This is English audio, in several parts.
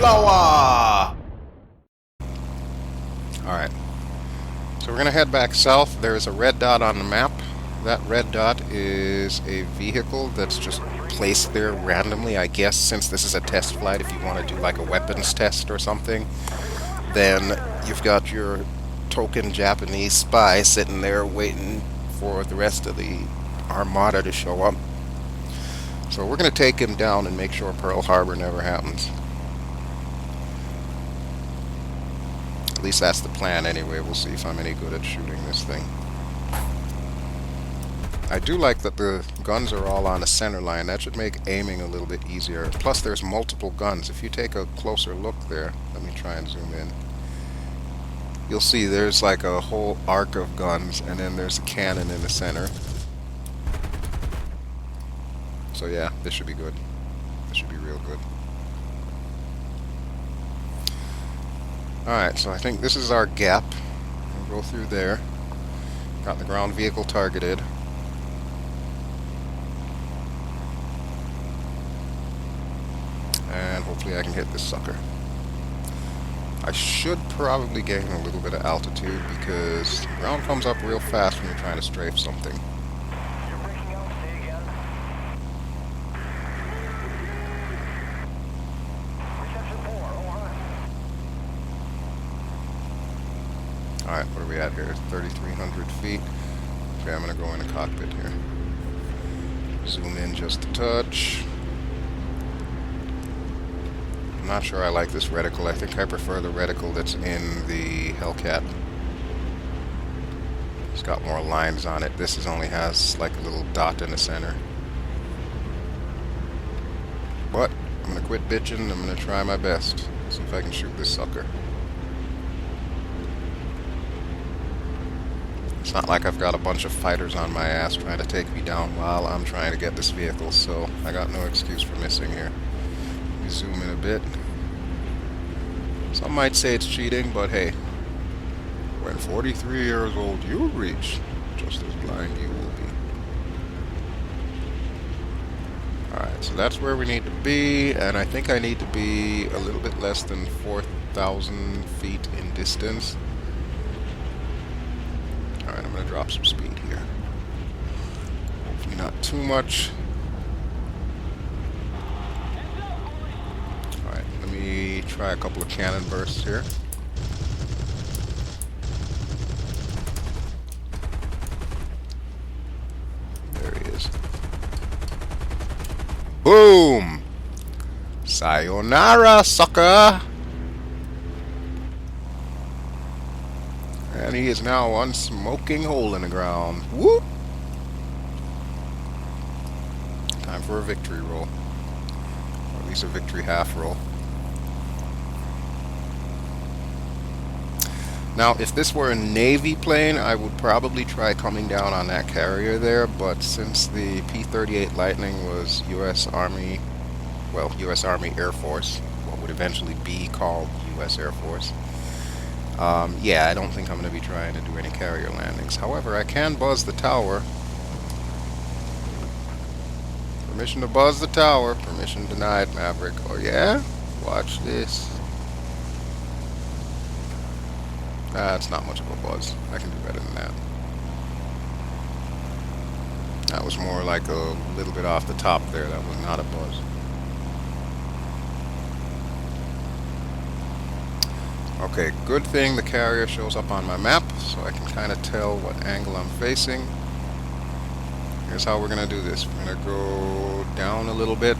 flower! Alright, so we're going to head back south. There's a red dot on the map. That red dot is a vehicle that's just placed there randomly. I guess since this is a test flight, if you want to do like a weapons test or something, then you've got your token Japanese spy sitting there waiting for the rest of the armada to show up. So we're going to take him down and make sure Pearl Harbor never happens. At least that's the plan anyway. We'll see if I'm any good at shooting this thing. I do like that the guns are all on a center line. That should make aiming a little bit easier. Plus there's multiple guns. If you take a closer look there, let me try and zoom in. You'll see there's like a whole arc of guns, and then there's a cannon in the center. So yeah, this should be good. This should be real good. Alright, so I think this is our gap. We'll go through there. Got the ground vehicle targeted. And hopefully I can hit this sucker. I should probably gain a little bit of altitude because the ground comes up real fast when you're trying to strafe something. You're breaking out. Say again. Reception 4, over. Alright, what are we at here? 3,300 feet. Okay, I'm going to go in the cockpit here. Zoom in just a touch. I'm not sure I like this reticle. I think I prefer the reticle that's in the Hellcat. It's got more lines on it. This only has like a little dot in the center. But I'm going to quit bitching. I'm going to try my best. See if I can shoot this sucker. It's not like I've got a bunch of fighters on my ass trying to take me down while I'm trying to get this vehicle, so I got no excuse for missing here. Let me zoom in a bit. Some might say it's cheating, but hey, when 43 years old you reach, just as blind you will be. Alright, so that's where we need to be, and I think I need to be a little bit less than 4,000 feet in distance. Alright, I'm going to drop some speed here. Hopefully not too much. Alright, let me try a couple of cannon bursts here. There he is. Boom! Sayonara, sucker! And he is now one smoking hole in the ground. Whoop! Time for a victory roll. Or at least a victory half roll. Now, if this were a Navy plane, I would probably try coming down on that carrier there, but since the P-38 Lightning was U.S. Army, well, U.S. Army Air Force, what would eventually be called U.S. Air Force, yeah, I don't think I'm going to be trying to do any carrier landings. However, I can buzz the tower. Permission to buzz the tower. Permission denied, Maverick. Oh yeah? Watch this. It's not much of a buzz. I can do better than that. That was more like a little bit off the top there. That was not a buzz. Okay, good thing the carrier shows up on my map, so I can kind of tell what angle I'm facing. Here's how we're going to do this. We're going to go down a little bit,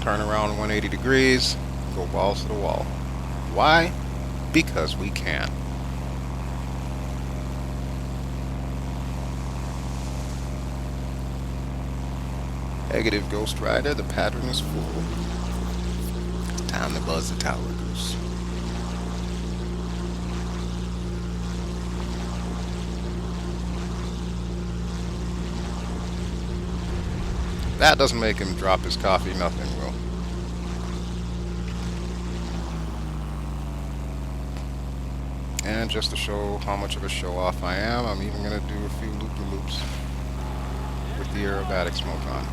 turn around 180 degrees, go balls to the wall. Why? Because we can. Negative Ghost Rider, the pattern is full. Time to buzz the tower, Goose. That doesn't make him drop his coffee, nothing will. And just to show how much of a show-off I am, I'm even going to do a few loop-de-loops with the aerobatic smoke on.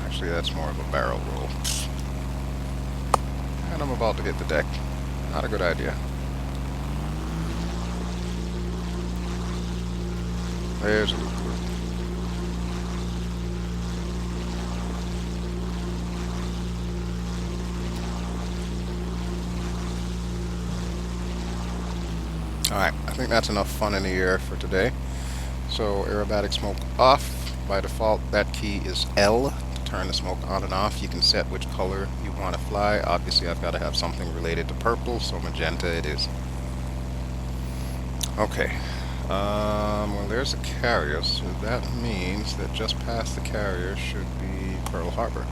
Actually, that's more of a barrel roll. And I'm about to hit the deck. Not a good idea. There's a loop. Alright, I think that's enough fun in the air for today. So aerobatic smoke off. By default, that key is L to turn the smoke on and off. You can set which color you want to fly. Obviously, I've got to have something related to purple, so magenta it is. Okay. Well, there's a carrier, so that means that just past the carrier should be Pearl Harbor.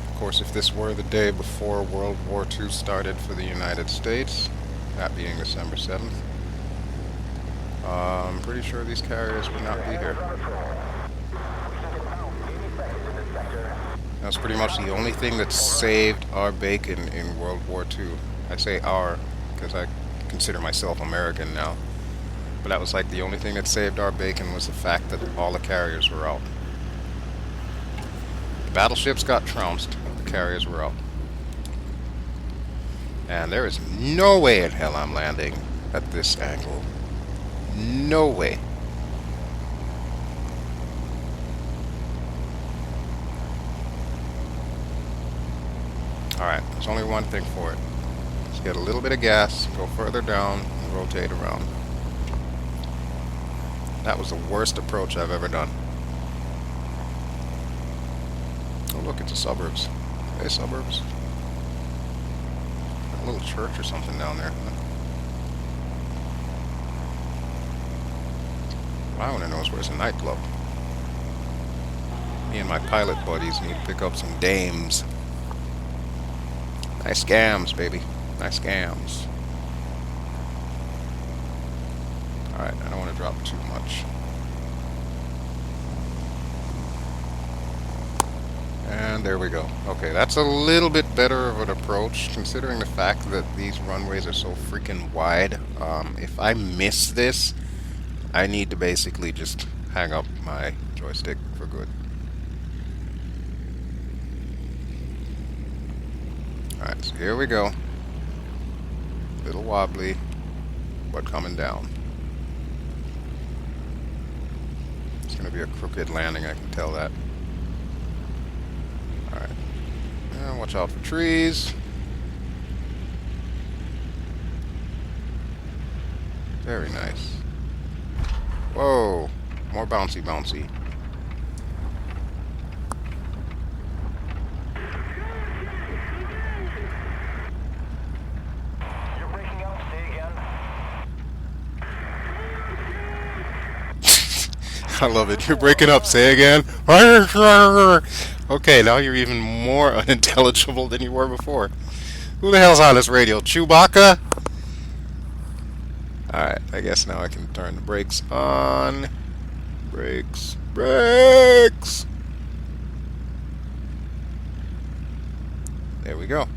Of course, if this were the day before World War II started for the United States, that being December 7th, I'm pretty sure these carriers would not be here. That's pretty much the only thing that saved our bacon in World War II. I say our because I consider myself American now. But that was like the only thing that saved our bacon was the fact that all the carriers were out. The battleships got trounced, the carriers were out. And there is no way in hell I'm landing at this angle. No way. Alright, there's only one thing for it. Let's get a little bit of gas, go further down, and rotate around. That was the worst approach I've ever done. Oh look, it's the suburbs. Hey, suburbs. A little church or something down there. I want to know is where's a nightclub. Me and my pilot buddies need to pick up some dames. Nice scams, baby. Nice scams. Alright, I don't want to drop too much. And there we go. Okay, that's a little bit better of an approach, considering the fact that these runways are so freaking wide. If I miss this, I need to basically just hang up my joystick for good. Alright, so here we go. A little wobbly, but coming down. It's going to be a crooked landing, I can tell that. Alright. And watch out for trees. Very nice. Whoa! More bouncy bouncy. You're breaking up. Say again. I love it. You're breaking up. Say again. Okay, now you're even more unintelligible than you were before. Who the hell's on this radio? Chewbacca? Alright, I guess now I can turn the brakes on. Brakes. Brakes! There we go.